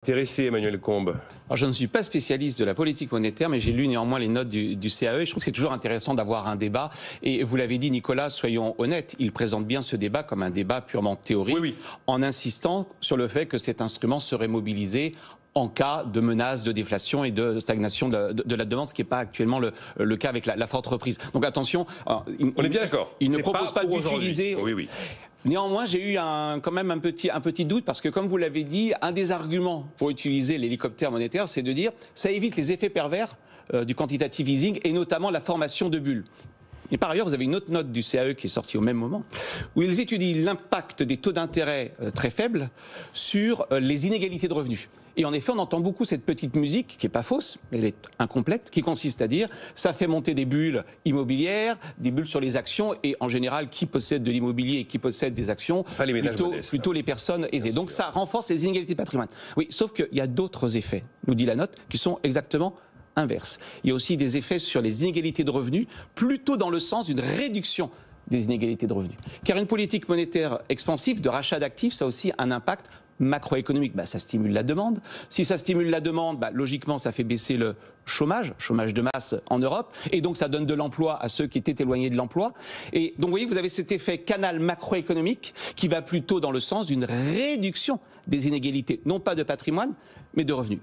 Intéressé, Emmanuel Combes. Alors, je ne suis pas spécialiste de la politique monétaire, mais j'ai lu néanmoins les notes du CAE. Et je trouve que c'est toujours intéressant d'avoir un débat. Et vous l'avez dit, Nicolas, soyons honnêtes, il présente bien ce débat comme un débat purement théorique, Oui. en insistant sur le fait que cet instrument serait mobilisé en cas de menace de déflation et de stagnation de la demande, ce qui n'est pas actuellement le cas avec la forte reprise. Donc attention, On est bien d'accord. Il ne propose pas d'utiliser... Oui. Néanmoins, j'ai eu quand même un petit doute parce que, comme vous l'avez dit, un des arguments pour utiliser l'hélicoptère monétaire, c'est de dire ça évite les effets pervers du quantitative easing et notamment la formation de bulles. Et par ailleurs, vous avez une autre note du CAE qui est sortie au même moment, où ils étudient l'impact des taux d'intérêt très faibles sur les inégalités de revenus. Et en effet, on entend beaucoup cette petite musique, qui n'est pas fausse, mais elle est incomplète, qui consiste à dire ça fait monter des bulles immobilières, des bulles sur les actions, et en général, qui possède de l'immobilier et qui possède des actions, les ménages plutôt les personnes aisées. Donc ça renforce les inégalités de patrimoine. Oui, sauf qu'il y a d'autres effets, nous dit la note, qui sont exactement inverse. Il y a aussi des effets sur les inégalités de revenus, plutôt dans le sens d'une réduction des inégalités de revenus. Car une politique monétaire expansive de rachat d'actifs, ça a aussi un impact macroéconomique. Ça stimule la demande. Si ça stimule la demande, logiquement, ça fait baisser le chômage de masse en Europe, et donc ça donne de l'emploi à ceux qui étaient éloignés de l'emploi. Et donc, vous voyez, vous avez cet effet canal macroéconomique qui va plutôt dans le sens d'une réduction des inégalités, non pas de patrimoine, mais de revenus.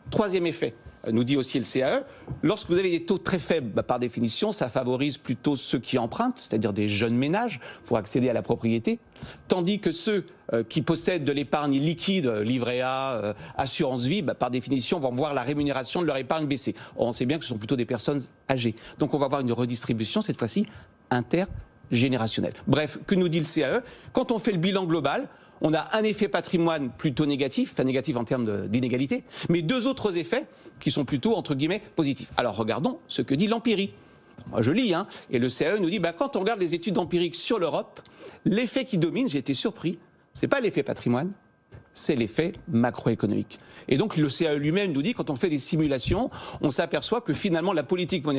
Troisième effet, nous dit aussi le CAE, lorsque vous avez des taux très faibles, par définition, ça favorise plutôt ceux qui empruntent, c'est-à-dire des jeunes ménages, pour accéder à la propriété, tandis que ceux qui possèdent de l'épargne liquide, livret A, assurance vie, par définition, vont voir la rémunération de leur épargne baisser. Or, on sait bien que ce sont plutôt des personnes âgées. Donc on va avoir une redistribution, cette fois-ci, intergénérationnelle. Bref, que nous dit le CAE? Quand on fait le bilan global, on a un effet patrimoine plutôt négatif, enfin négatif en termes d'inégalité, mais deux autres effets qui sont plutôt, entre guillemets, positifs. Alors regardons ce que dit l'empirie. Moi je lis, et le CAE nous dit, quand on regarde les études empiriques sur l'Europe, l'effet qui domine, j'ai été surpris, c'est pas l'effet patrimoine, c'est l'effet macroéconomique. Et donc le CAE lui-même nous dit, quand on fait des simulations, on s'aperçoit que finalement la politique monétaire